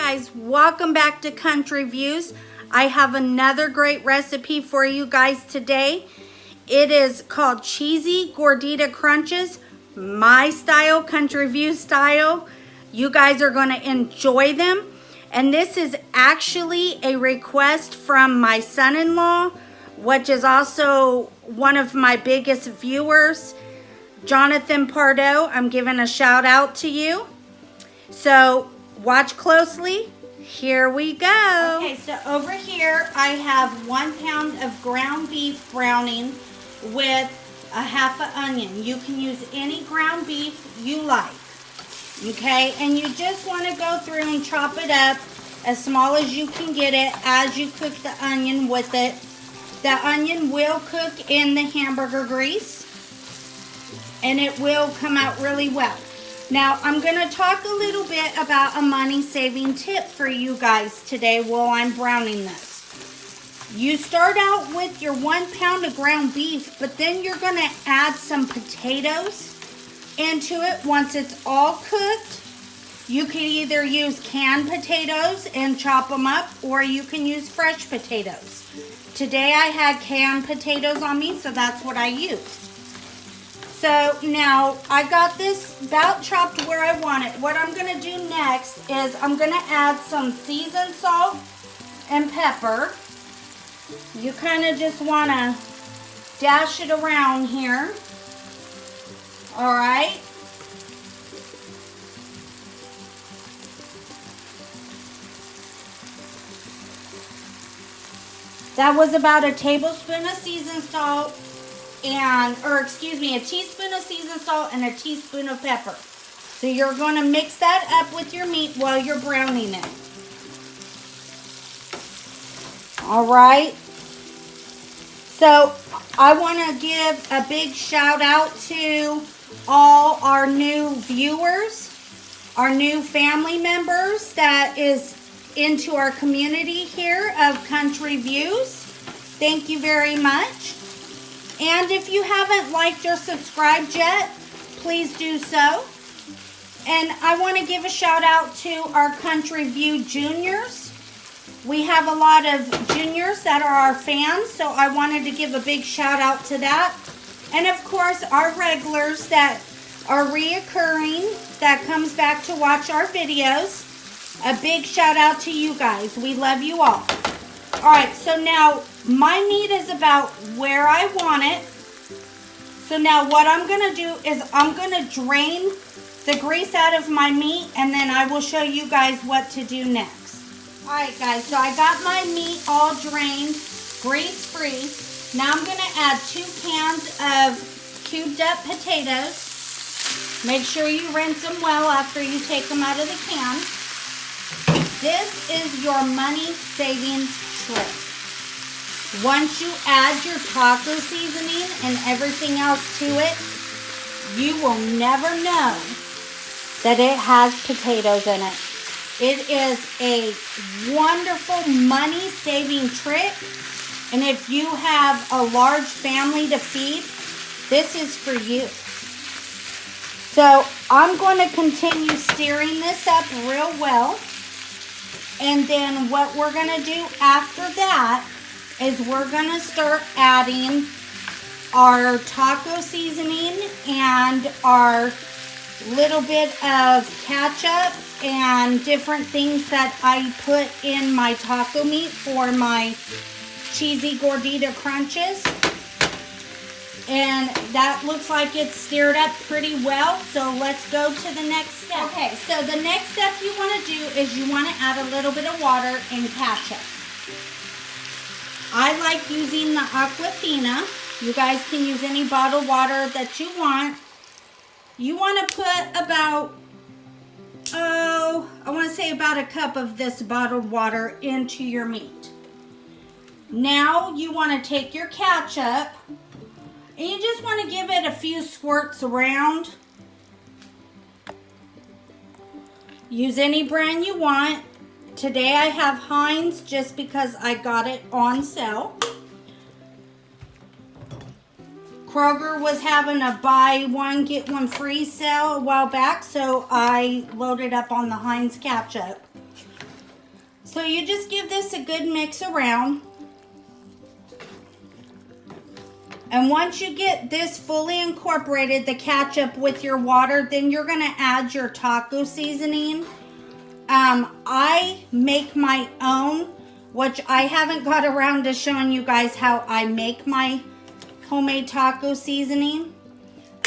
guys, welcome back to Country Views. I have another great recipe for you guys today. It is called Cheesy Gordita Crunches, my style, Country Views style. You guys are going to enjoy them. And this is actually a request from my son-in-law, which is also one of my biggest viewers, Jonathan Pardo. I'm giving a shout out to you. So watch closely. Here we go. Okay, so over here I have 1 pound of ground beef browning with a half an onion. You can use any ground beef you like. Okay, and you just want to go through and chop it up as small as you can get it as you cook the onion with it. The onion will cook in the hamburger grease and it will come out really well. Now, I'm going to talk a little bit about a money-saving tip for you guys today while I'm browning this. You start out with your 1 pound of ground beef, but then you're going to add some potatoes into it once it's all cooked. You can either use canned potatoes and chop them up, or you can use fresh potatoes. Today I had canned potatoes on me, so that's what I used. So now I got this about chopped where I want it. What I'm going to do next is I'm going to add some seasoned salt and pepper. You kind of just want to dash it around here. All right. That was about a tablespoon of seasoned salt. A teaspoon of seasoned salt and a teaspoon of pepper. So you're going to mix that up with your meat while you're browning it. All right. So I want to give a big shout out to all our new viewers, our new family members that is into our community here of Country Views. Thank you very much. And if you haven't liked or subscribed yet, please do so. And I want to give a shout out to our Country View juniors. We have a lot of juniors that are our fans, so I wanted to give a big shout out to that. And of course, our regulars that are reoccurring, that comes back to watch our videos. A big shout out to you guys. We love you all. All right, so now my meat is about where I want it. So now what I'm going to do is I'm going to drain the grease out of my meat, and then I will show you guys what to do next. All right, guys, so I got my meat all drained, grease-free. Now I'm going to add 2 cans of cubed up potatoes. Make sure you rinse them well after you take them out of the can. This is your money-saving trick. Once you add your taco seasoning and everything else to it, you will never know that it has potatoes in it. It is a wonderful money-saving trick. And if you have a large family to feed, this is for you. So I'm going to continue stirring this up real well. And then what we're going to do after that is we're going to start adding our taco seasoning and our little bit of ketchup and different things that I put in my taco meat for my cheesy gordita crunches. And that looks like it's stirred up pretty well, so let's go to the next step. Okay, so the next step you want to do is you want to add a little bit of water and ketchup. I like using the Aquafina. You guys can use any bottled water that you want. You want to put about, I want to say about a cup of this bottled water into your meat. Now you want to take your ketchup, and you just want to give it a few squirts around. Use any brand you want. Today I have Heinz just because I got it on sale. Kroger was having a buy one get one free sale a while back, so I loaded up on the Heinz ketchup. So you just give this a good mix around. And once you get this fully incorporated, the ketchup with your water, then you're gonna add your taco seasoning. I make my own, which I haven't got around to showing you guys how I make my homemade taco seasoning.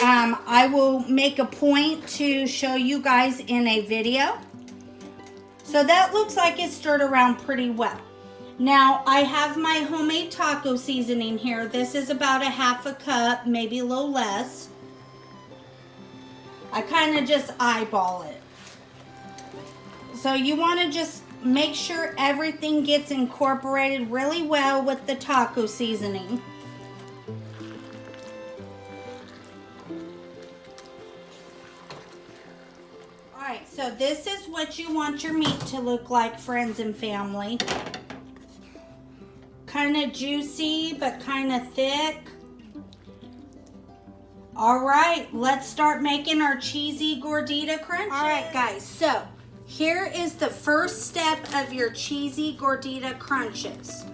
I will make a point to show you guys in a video. So that looks like it's stirred around pretty well. Now I have my homemade taco seasoning here. This is about a half a cup, maybe a little less. I kind of just eyeball it. So you want to just make sure everything gets incorporated really well with the taco seasoning. Alright, so this is what you want your meat to look like, friends and family. Kind of juicy, but kind of thick. All right, let's start making our cheesy gordita crunches. All right, guys, so here is the first step of your cheesy gordita crunches.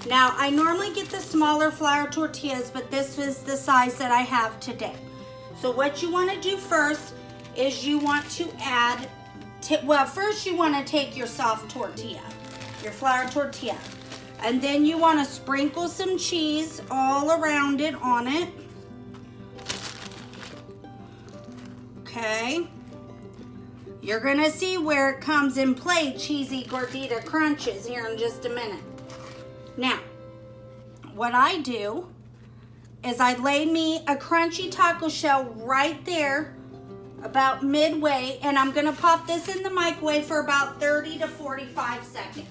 Now, I normally get the smaller flour tortillas, but this was the size that I have today. So what you want to do first is you want to add, first you want to take your soft tortilla, your flour tortilla. And then you want to sprinkle some cheese all around it on it. Okay. You're going to see where it comes in play, cheesy gordita crunches, here in just a minute. Now, what I do is I lay me a crunchy taco shell right there, about midway, and I'm going to pop this in the microwave for about 30 to 45 seconds.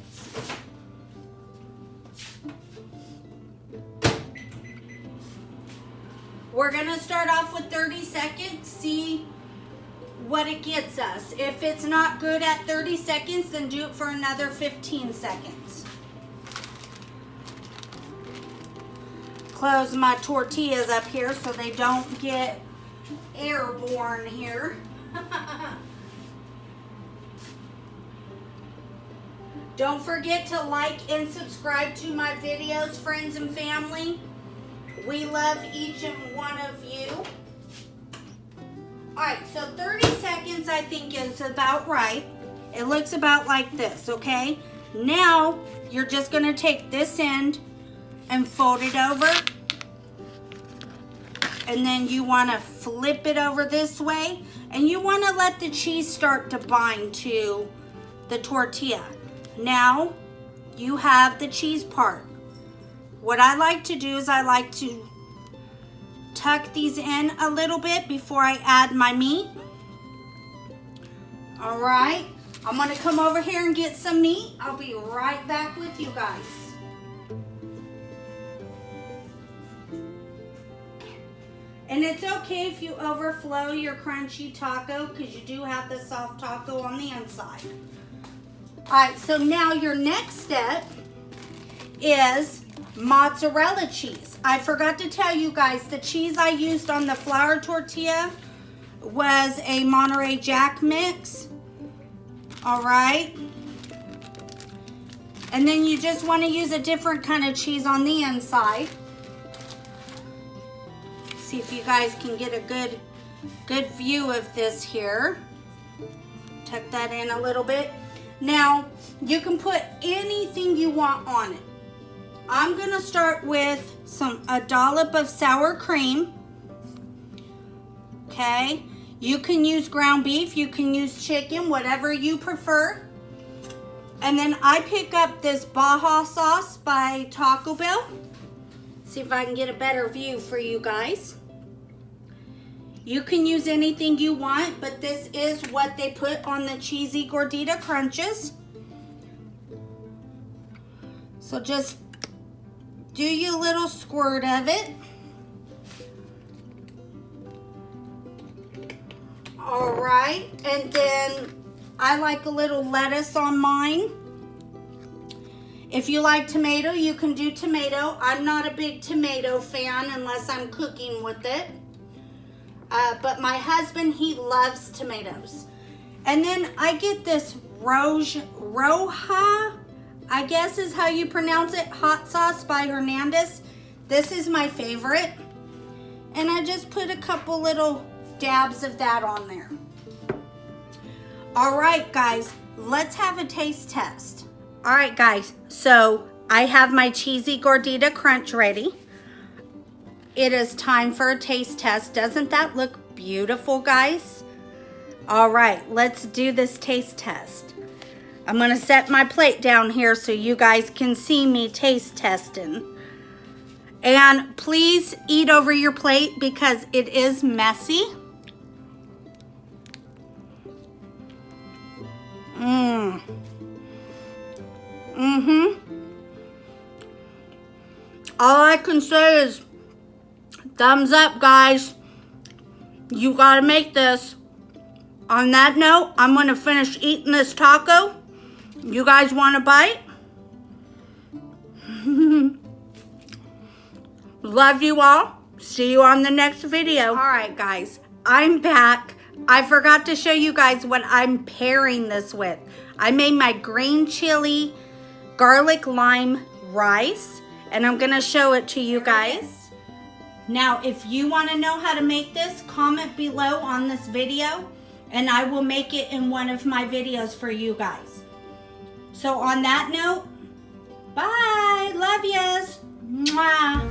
We're gonna start off with 30 seconds, see what it gets us. If it's not good at 30 seconds, then do it for another 15 seconds. Close my tortillas up here so they don't get airborne here. Don't forget to like and subscribe to my videos, friends and family. We love each and one of you. All right, so 30 seconds I think is about right. It looks about like this, okay? Now, you're just gonna take this end and fold it over. And then you wanna flip it over this way. And you wanna let the cheese start to bind to the tortilla. Now, you have the cheese part. What I like to do is I like to tuck these in a little bit before I add my meat. All right, I'm gonna come over here and get some meat. I'll be right back with you guys. And it's okay if you overflow your crunchy taco because you do have the soft taco on the inside. All right, so now your next step is mozzarella cheese. I forgot to tell you guys, the cheese I used on the flour tortilla was a Monterey Jack mix. All right. And then you just want to use a different kind of cheese on the inside. See if you guys can get a good view of this here. Tuck that in a little bit. Now, you can put anything you want on it. I'm gonna start with a dollop of sour cream. Okay, you can use ground beef, you can use chicken, whatever you prefer. And then I pick up this Baja sauce by Taco Bell. See if I can get a better view for you guys. You can use anything you want, but this is what they put on the cheesy gordita crunches. So just do you a little squirt of it. All right, and then I like a little lettuce on mine. If you like tomato, you can do tomato. I'm not a big tomato fan unless I'm cooking with it. But my husband, he loves tomatoes. And then I get this Roja, I guess is how you pronounce it, hot sauce by Hernandez. This is my favorite. And I just put a couple little dabs of that on there. All right, guys, let's have a taste test. All right, guys, so I have my cheesy Gordita crunch ready. It is time for a taste test. Doesn't that look beautiful, guys? All right, let's do this taste test. I'm gonna set my plate down here so you guys can see me taste testing. And please eat over your plate because it is messy. All I can say is thumbs up, guys. You gotta make this. On that note, I'm gonna finish eating this taco. You guys want a bite? Love you all. See you on the next video. All right, guys, I'm back. I forgot to show you guys what I'm pairing this with. I made my green chili garlic lime rice, and I'm gonna show it to you guys. Now, if you wanna know how to make this, comment below on this video, and I will make it in one of my videos for you guys. So on that note, bye, love yous. Mwah.